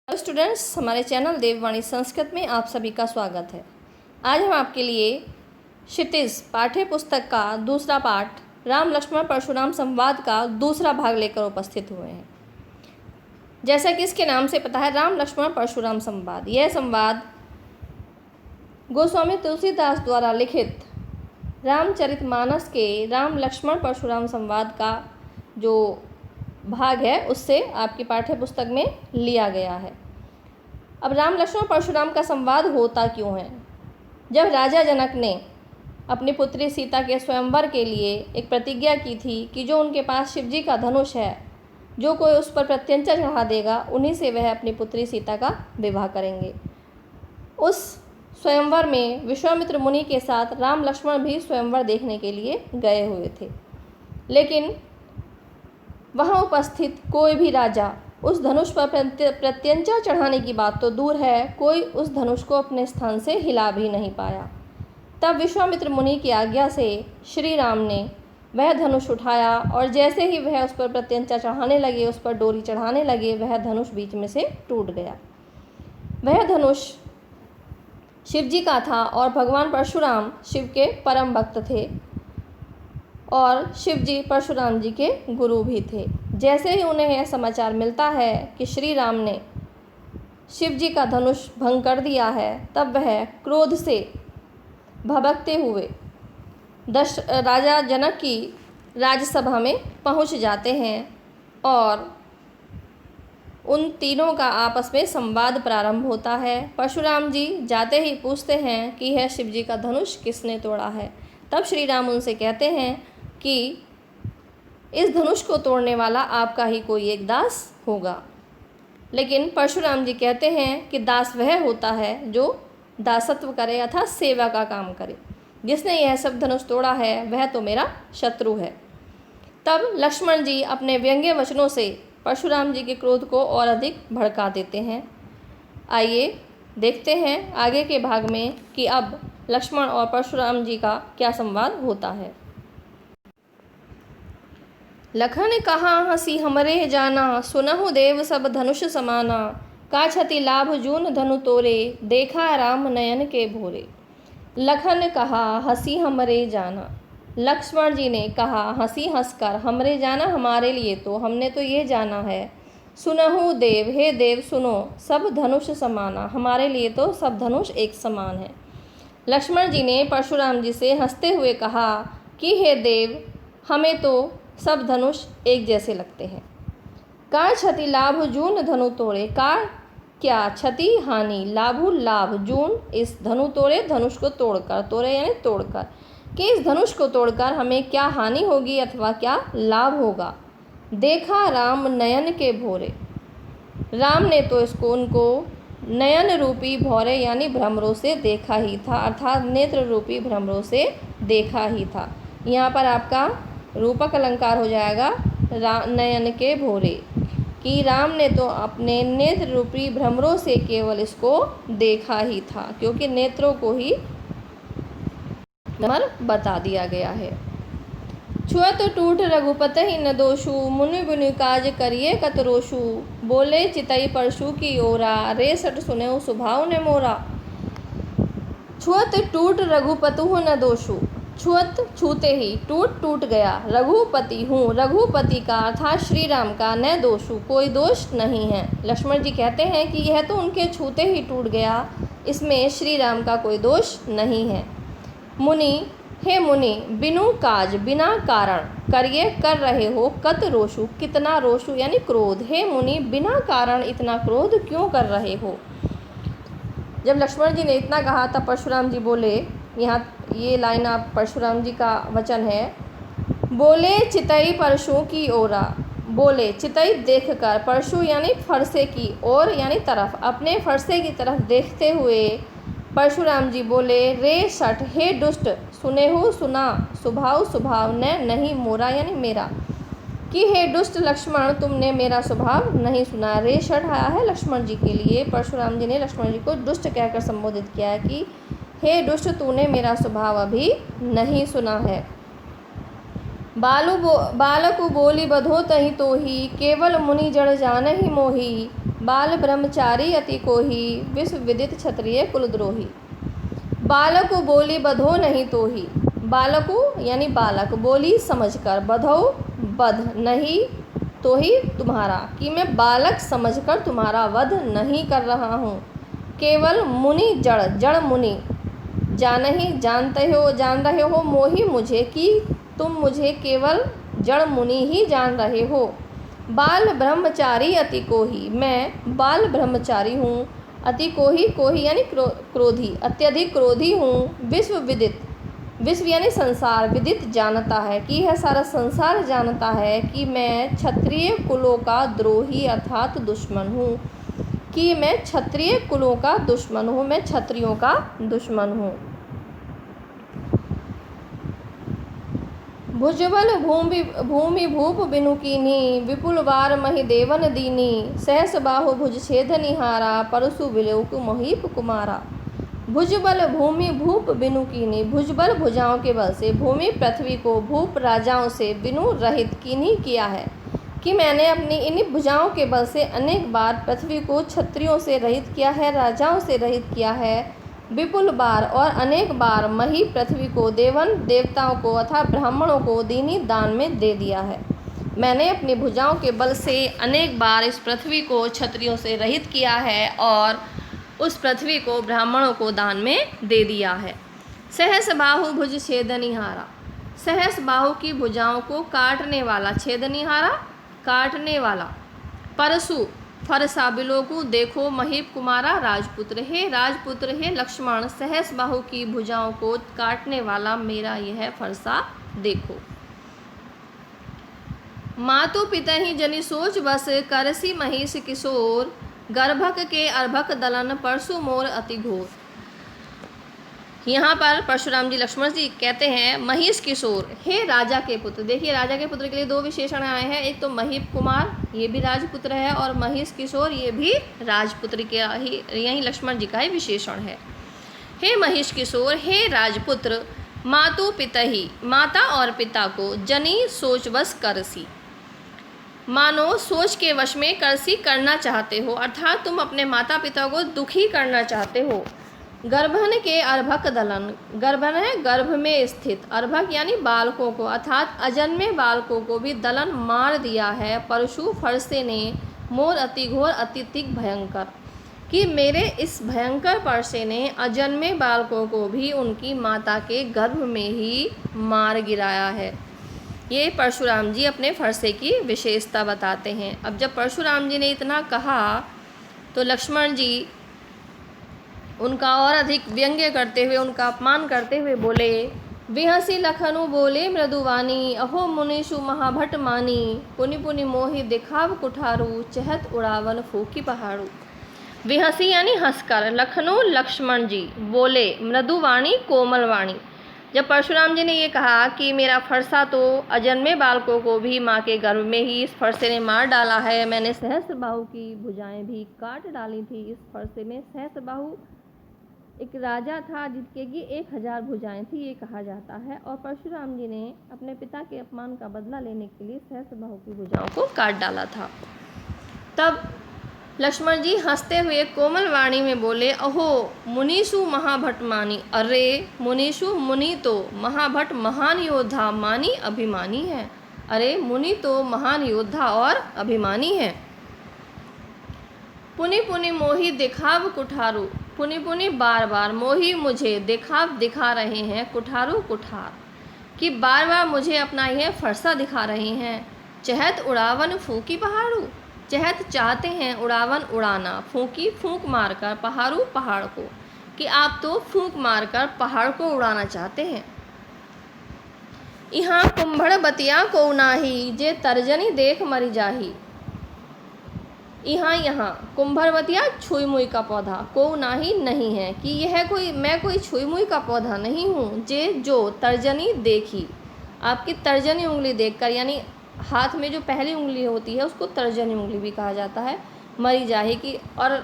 Hello students, हमारे channel देववाणी संस्कृत में आप सभी का स्वागत है। आज हम आपके लिए क्षितिज पाठ्य पुस्तक का दूसरा पाठ राम लक्ष्मण परशुराम संवाद का दूसरा भाग लेकर उपस्थित हुए हैं। जैसा कि इसके नाम से पता है, राम लक्ष्मण परशुराम संवाद। यह संवाद गोस्वामी तुलसीदास द्वारा लिखित रामचरितमानस के राम लक्ष्मण परशुराम संवाद का जो भाग है उससे आपकी पाठ्य पुस्तक में लिया गया है। अब राम लक्ष्मण परशुराम का संवाद होता क्यों है? जब राजा जनक ने अपनी पुत्री सीता के स्वयंवर के लिए एक प्रतिज्ञा की थी कि जो उनके पास शिवजी का धनुष है, जो कोई उस पर प्रत्यंचा चढ़ा देगा, उन्हीं से वह अपनी पुत्री सीता का विवाह करेंगे। उस स्वयंवर में विश्वामित्र मुनि के साथ राम लक्ष्मण भी स्वयंवर देखने के लिए गए हुए थे, लेकिन वहाँ उपस्थित कोई भी राजा उस धनुष पर प्रत्यंचा चढ़ाने की बात तो दूर है, कोई उस धनुष को अपने स्थान से हिला भी नहीं पाया। तब विश्वामित्र मुनि की आज्ञा से श्री राम ने वह धनुष उठाया और जैसे ही वह उस पर प्रत्यंचा चढ़ाने लगे, उस पर डोरी चढ़ाने लगे, वह धनुष बीच में से टूट गया। वह धनुष शिवजी का था और भगवान परशुराम शिव के परम भक्त थे और शिवजी परशुराम जी के गुरु भी थे। जैसे ही उन्हें यह समाचार मिलता है कि श्री राम ने शिवजी का धनुष भंग कर दिया है, तब वह क्रोध से भभकते हुए राजा जनक की राजसभा में पहुंच जाते हैं और उन तीनों का आपस में संवाद प्रारंभ होता है। परशुराम जी जाते ही पूछते हैं कि यह शिवजी का धनुष किसने तोड़ा है। तब श्री राम उनसे कहते हैं कि इस धनुष को तोड़ने वाला आपका ही कोई एक दास होगा। लेकिन परशुराम जी कहते हैं कि दास वह होता है जो दासत्व करे अर्थात सेवा का काम करे। जिसने यह सब धनुष तोड़ा है वह तो मेरा शत्रु है। तब लक्ष्मण जी अपने व्यंग्य वचनों से परशुराम जी के क्रोध को और अधिक भड़का देते हैं। आइए देखते हैं आगे के भाग में कि अब लक्ष्मण और परशुराम जी का क्या संवाद होता है। लखन कहा हंसी हमरे जाना, सुनहु देव सब धनुष समाना। का क्षति लाभ जून धनु तोरे, देखा राम नयन के भोरे। लखन कहा हंसी हमरे जाना, लक्ष्मण जी ने कहा हंसी हंसकर, हमरे जाना हमारे लिए तो, हमने तो ये जाना है। सुनहु देव, हे देव सुनो, सब धनुष समाना, हमारे लिए तो सब धनुष एक समान है। लक्ष्मण जी ने परशुराम जी से हंसते हुए कहा कि हे देव, हमें तो सब धनुष एक जैसे लगते हैं। का क्षति लाभ जून धनु तोड़े, का क्या क्षति हानि, लाभु लाभ, जून इस धनु तोड़े, धनुष को तोड़कर, तोड़े यानी तोड़कर, कि इस धनुष को तोड़कर हमें क्या हानि होगी अथवा क्या लाभ होगा। देखा राम नयन के भोरे, राम ने तो इसको उनको नयन रूपी भौरे यानी भ्रमरों से देखा ही था, अर्थात नेत्र रूपी भ्रमरों से देखा ही था। यहाँ पर आपका रूपक अलंकार हो जाएगा नयन के भोरे, कि राम ने तो अपने नेत्र रूपी भ्रमरों से केवल इसको देखा ही था, क्योंकि नेत्रों को ही भ्रमर बता दिया गया है। छुअत टूट रघुपति ही न दोषु, मुनि बुनि काज करिए कतरोषु। बोले चितई परशु की ओरा, रे सट सुने सुभाव ने मोरा। छुअत टूट रघुपतु न दोषु, छुअत छूते ही, टूट गया, रघुपति हूँ, रघुपति का अर्थात श्री राम का, न दोषु कोई दोष नहीं है। लक्ष्मण जी कहते हैं कि यह तो उनके छूते ही टूट गया, इसमें श्री राम का कोई दोष नहीं है। मुनि, हे मुनि, बिनु काज बिना कारण, करिए कर रहे हो, कत रोषु कितना रोषु यानी क्रोध। हे मुनि, बिना कारण इतना क्रोध क्यों कर रहे हो। जब लक्ष्मण जी ने इतना कहा तब परशुराम जी बोले, यहाँ ये लाइन आप परशुराम जी का वचन है, बोले चितई परशु की ओरा। बोले चितई देखकर, परशु यानी फरसे की ओर यानी तरफ, अपने फरसे की तरफ देखते हुए परशुराम जी बोले, रे सठ, हे दुष्ट, सुने हो सुना, स्वभाव स्वभाव न नहीं मोरा यानी मेरा, कि हे दुष्ट लक्ष्मण, तुमने मेरा स्वभाव नहीं सुना। रे सठ आया है लक्ष्मण जी के लिए। परशुराम जी ने लक्ष्मण जी को दुष्ट कहकर संबोधित किया है कि हे दुष्ट, तूने मेरा स्वभाव अभी नहीं सुना है। बालकु बोली बधो तही तो ही, केवल मुनि जड़ जान ही मोही। बाल ब्रह्मचारी अति कोही, विश्व विदित क्षत्रिय कुलद्रोही। बालको बोली बधो नहीं तोही, बालको यानी बालक, बोली समझकर, बधो बध नहीं, तो ही तुम्हारा, कि मैं बालक समझकर तुम्हारा वध नहीं कर रहा हूँ। केवल मुनि जड़, जड़ मुनि, जान ही जानते हो, जान रहे हो मोही मुझे, कि तुम मुझे केवल जड़ मुनि ही जान रहे हो। बाल ब्रह्मचारी अति कोही, मैं बाल ब्रह्मचारी हूँ। अति कोही, कोही यानी क्रोधी, अत्यधिक क्रोधी हूँ। विश्व विदित, विश्व यानी संसार, विदित जानता है, कि यह सारा संसार जानता है कि मैं क्षत्रिय कुलों का द्रोही अर्थात दुश्मन हूँ, कि मैं क्षत्रिय कुलों का दुश्मन हूँ, मैं क्षत्रियों का दुश्मन हूँ। भुजबल भूमि भूप बिनु कीन्ही, विपुल वार महि देवन दीनी। सहस बाहु भुज छेद निहारा, परशु विलोक मोहीप कुमारा। भुजबल भूमि भूप बिनु कीन्ही, भुजबल भुजाओं के बल से, भूमि पृथ्वी को, भूप राजाओं से, बिनु रहित कीन्ही किया है, कि मैंने अपनी इन भुजाओं के बल से अनेक बार पृथ्वी को क्षत्रियों से रहित किया है, राजाओं से रहित किया है। विपुल बार और अनेक बार मही पृथ्वी को, देवन देवताओं को अथवा ब्राह्मणों को दीनी दान में दे दिया है। मैंने अपनी भुजाओं के बल से अनेक बार इस पृथ्वी को क्षत्रियों से रहित किया है और उस पृथ्वी को ब्राह्मणों को दान में दे दिया है। सहस बाहु भुज छेदनिहारा, सहस बाहु की भुजाओं को काटने वाला, छेदनिहारा काटने वाला। परशु फरसा बिलोकु, देखो महीप कुमारा राजपुत्र, हे राजपुत्र हे लक्ष्मण, सहस बाहु की भुजाओं को काटने वाला मेरा यह फरसा देखो। मातु पिता ही जनि सोच बस, करसी महिष किशोर, गर्भक के अर्भक दलन, परशु मोर अति घोर। यहाँ पर परशुराम जी लक्ष्मण जी कहते हैं महिष किशोर, हे राजा के पुत्र। देखिए राजा के पुत्र के लिए दो विशेषण आए हैं, एक तो महीप कुमार, ये भी राजपुत्र है, और महिष किशोर, ये भी राजपुत्र के ही, यही लक्ष्मण जी का ही विशेषण है। हे महिष किशोर, हे राजपुत्र, मातु पिता ही, माता और पिता को, जनी सोच बस करसी, मानो सोच के वश में करसी करना चाहते हो, अर्थात तुम अपने माता पिता को दुखी करना चाहते हो। गर्भन के अर्भक दलन, गर्भन है गर्भ में स्थित, अर्भक यानी बालकों को, अर्थात अजन्मे बालकों को भी दलन मार दिया है। परशु फरसे ने, मोर अति घोर, अत्यधिक भयंकर, कि मेरे इस भयंकर परसे ने अजन्मे बालकों को भी उनकी माता के गर्भ में ही मार गिराया है। ये परशुराम जी अपने फरसे की विशेषता बताते हैं। अब जब परशुराम जी ने इतना कहा तो लक्ष्मण जी उनका और अधिक व्यंग्य करते हुए, उनका अपमान करते हुए बोले, विहसी लखनु बोले मृदुवानी, अहो मुनीषु महाभट मानी, पुनि पुनि मोहि दिखाव कुठारू, चहत उड़ावन फूकी पहाड़ू। विहसी यानी हंसकर, लखनु लक्ष्मण जी बोले, मृदुवाणी कोमल वाणी। जब परशुराम जी ने ये कहा कि मेरा फरसा तो अजन्मे बालकों को भी माँ के गर्भ में ही इस फरसे ने मार डाला है, मैंने सहस्र बाहु की भुजाएं भी काट डाली थी इस फरसे में। सहस्र बाहु एक राजा था जिसके की 1000 भुजाएं थी, ये कहा जाता है। और परशुराम जी ने अपने पिता के अपमान का बदला लेने के लिए सहस्र बाहु की भुजाओं को काट डाला था। तब लक्ष्मण जी हंसते हुए कोमल वाणी में बोले, अहो मुनीषु महाभट मानी, अरे मुनीषु मुनि तो महाभट महान योद्धा, मानी अभिमानी है। अरे मुनि तो महान योद्धा और अभिमानी है। पुनि पुनि मोहि दिखाव कुठारू, पुनि पुनि बार बार, मोहि मुझे, दिखाव दिखा रहे हैं, कुठारू कुठार, कि बार बार मुझे अपना यह फरसा दिखा रहे हैं। चहत उड़ावन फूकी पहाड़ू, चहत चाहते हैं, उड़ावन उड़ाना, फूकी फूंक मारकर, पहाड़ू पहाड़ को, कि आप तो फूंक मारकर पहाड़ को उड़ाना चाहते हैं। यहाँ कुंभड़ बतिया को नाही, जे तर्जनी देख मरी जाही। यहाँ कुंभरवतिया छुई मुई का पौधा, को नाही नहीं है, कि यह कोई, मैं कोई छुई मुई का पौधा नहीं हूँ। जे जो तर्जनी देखी, आपकी तर्जनी उंगली देखकर, यानी हाथ में जो पहली उंगली होती है उसको तर्जनी उंगली भी कहा जाता है, मरी जाही की। और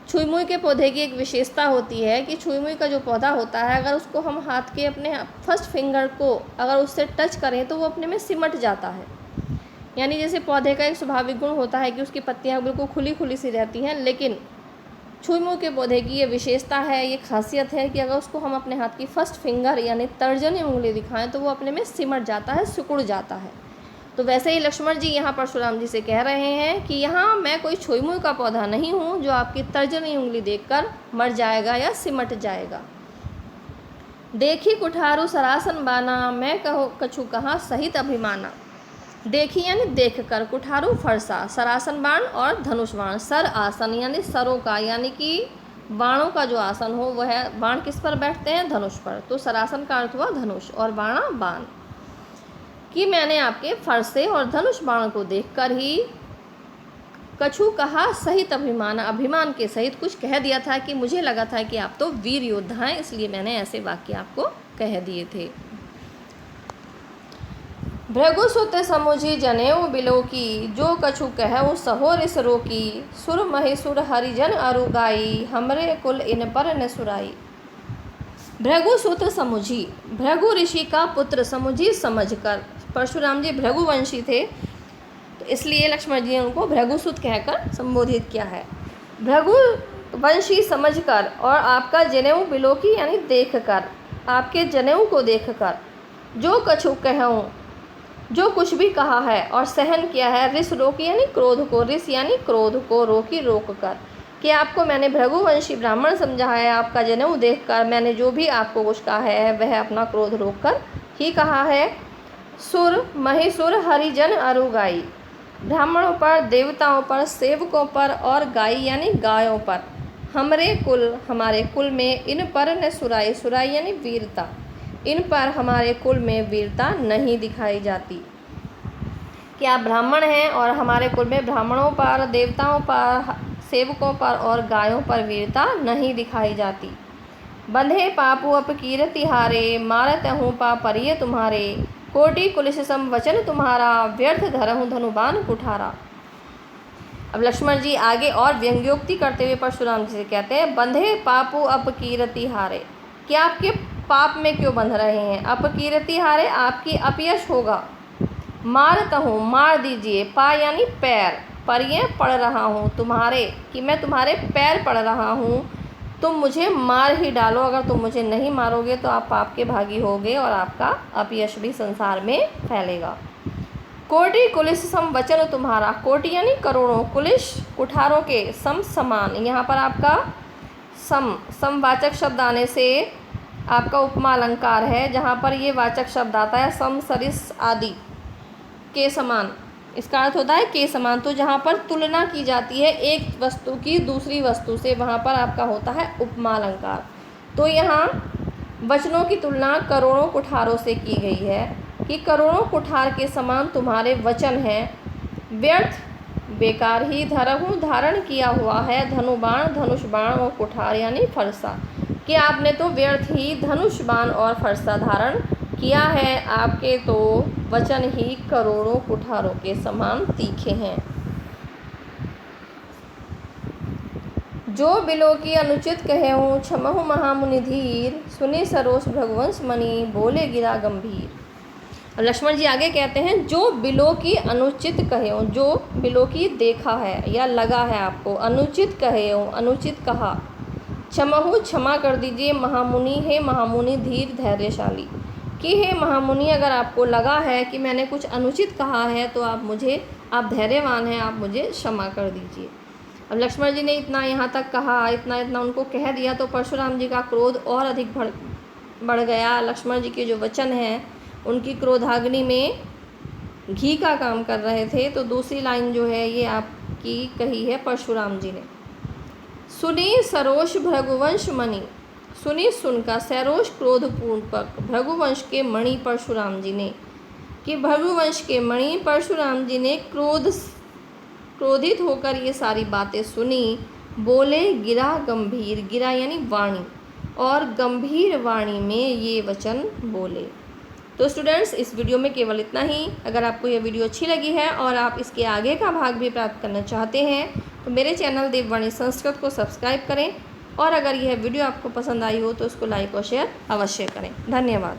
छुई मुई के पौधे की एक विशेषता होती है कि छुई मुई का जो पौधा होता है, अगर उसको हम हाथ के अपने फर्स्ट फिंगर को अगर उससे टच करें तो वो अपने में सिमट जाता है, यानी जैसे पौधे का एक स्वाभाविक गुण होता है कि उसकी पत्तियाँ बिल्कुल खुली खुली सी रहती हैं, लेकिन छुई मुँह के पौधे की ये विशेषता है, ये खासियत है कि अगर उसको हम अपने हाथ की फर्स्ट फिंगर यानी तर्जनी उंगली दिखाएं तो वो अपने में सिमट जाता है, सिकुड़ जाता है। तो वैसे ही लक्ष्मण जी यहाँ परशुराम जी से कह रहे हैं कि यहाँ मैं कोई छुई मुँह का पौधा नहीं हूँ जो आपकी तर्जनी उंगली देखकर मर जाएगा या सिमट जाएगा। देखी कुठारू सरासन बाना, मैं कछु कहाँ सहित अभिमाना। देखी यानी देख कर, कुठारू फरसा, सरासन बाण और धनुष बाण। सर आसन यानी सरों का, यानी कि बाणों का जो आसन हो वह है। बाण किस पर बैठते हैं? धनुष पर। तो सरासन का अर्थ हुआ धनुष और बाणा बाण। कि मैंने आपके फरसे और धनुष बाण को देखकर ही कछु कहा सहित अभिमान, अभिमान के सहित कुछ कह दिया था कि मुझे लगा था कि आप तो वीर योद्धा हैं, इसलिए मैंने ऐसे वाक्य आपको कह दिए थे। भृगुसुत समुझी जनेऊ बिलो की, जो कछु कहऊ सहो रिस रोकी। सुर महिसुर हरिजन अरुगाई, हमरे कुल इन पर न सुराई। भृगुसुत समुझी, भृगु ऋषि का पुत्र, समुझी समझकर। परशुराम जी भृगुवंशी थे, तो इसलिए लक्ष्मण जी ने उनको भृगुसुत कहकर संबोधित किया है। भृगुवंशी समझकर और आपका जनेऊ बिलो की यानी देखकर, आपके जनेऊ को देखकर। जो कछु कहूँ, जो कुछ भी कहा है और सहन किया है। रिस रोकी यानी क्रोध को, रिस यानी क्रोध को, रोकी रोक कर। कि आपको मैंने भृगुवंशी ब्राह्मण समझा है, आपका जनेऊ देखकर मैंने जो भी आपको कुछ कहा है वह अपना क्रोध रोक कर ही कहा है। सुर महिसुर हरिजन अरुगाई, ब्राह्मणों पर, देवताओं पर, सेवकों पर और गाय यानी गायों पर। हमरे कुल, हमारे कुल में, इन पर न सुराई, सुराई यानी वीरता, इन पर हमारे कुल में वीरता नहीं दिखाई जाती। कि आप ब्राह्मण हैं और हमारे कुल में ब्राह्मणों पर, देवताओं पर, सेवकों पर और गायों पर वीरता नहीं दिखाई जाती। बंधे पापू अपकीरति हारे, मारत हूँ पा परिये तुम्हारे। कोटि कुलिस सम वचन तुम्हारा, व्यर्थ धरहूँ धनुबान कुठारा। अब लक्ष्मण जी आगे और व्यंग्योक्ति करते हुए परशुराम जी से कहते हैं, बंधे पापू अपकीरति हारे, कि आपके पाप में क्यों बंध रहे हैं? अपकीरति हारे, आपकी अपयश होगा। मारत हूँ, मार दीजिए। पा यानी पैर, परिये पड़ रहा हूँ तुम्हारे, कि मैं तुम्हारे पैर पड़ रहा हूँ, तुम मुझे मार ही डालो। अगर तुम मुझे नहीं मारोगे तो आप पाप के भागी होगे और आपका अपयश भी संसार में फैलेगा। कोटि कुलिस सम वचन तुम्हारा, कोटि यानी करोड़ों, कुलिस कुठारों के, सम समान। यहाँ पर आपका समवाचक शब्द आने से आपका उपमा अलंकार है, जहाँ पर ये वाचक शब्द आता है सम, सरिस आदि, के समान। इसका अर्थ होता है के समान। तो जहाँ पर तुलना की जाती है एक वस्तु की दूसरी वस्तु से, वहाँ पर आपका होता है उपमा अलंकार। तो यहाँ वचनों की तुलना करोड़ों कुठारों से की गई है कि करोड़ों कुठार के समान तुम्हारे वचन हैं। व्यर्थ, बेकार ही, धरहूँ धारण किया हुआ है, धनुबाण, धनुष बाण और कुठार यानी फरसा। कि आपने तो व्यर्थ ही धनुष बाण और फरसा धारण किया है, आपके तो वचन ही करोड़ों कुठारों के समान तीखे हैं। जो बिलो की अनुचित कहूँ, क्षमहु महामुनि धीर। सुने सरोस भृगुवंश मणि, बोले गिरा गंभीर। अब लक्ष्मण जी आगे कहते हैं, जो बिलो की अनुचित कहूँ, जो बिलो की देखा है या लगा है आपको, अनुचित कहूँ, अनुचित कहा। क्षमहु, क्षमा कर दीजिए। महामुनि, हे महामुनि, धीर, धैर्यशाली। कि हे महामुनि, अगर आपको लगा है कि मैंने कुछ अनुचित कहा है तो आप धैर्यवान हैं, आप मुझे क्षमा कर दीजिए। अब लक्ष्मण जी ने इतना यहाँ तक कहा, इतना उनको कह दिया तो परशुराम जी का क्रोध और अधिक बढ़ गया। लक्ष्मण जी के जो वचन हैं उनकी क्रोधाग्नि में घी का काम कर रहे थे। तो दूसरी लाइन जो है ये आपकी कही है परशुराम जी ने, सुनी सरोष भृगुवंश मणि। सुनी सुनकर, सरोष क्रोधपूर्वक, भृगुवंश के मणि परशुराम जी ने, कि भृगुवंश के मणि परशुराम जी ने क्रोधित होकर ये सारी बातें सुनी। बोले गिरा गंभीर, गिरा यानी वाणी, और गंभीर वाणी में ये वचन बोले। तो स्टूडेंट्स, इस वीडियो में केवल इतना ही। अगर आपको यह वीडियो अच्छी लगी है और आप इसके आगे का भाग भी प्राप्त करना चाहते हैं तो मेरे चैनल देववाणी संस्कृत को सब्सक्राइब करें, और अगर यह वीडियो आपको पसंद आई हो तो उसको लाइक और शेयर अवश्य करें। धन्यवाद।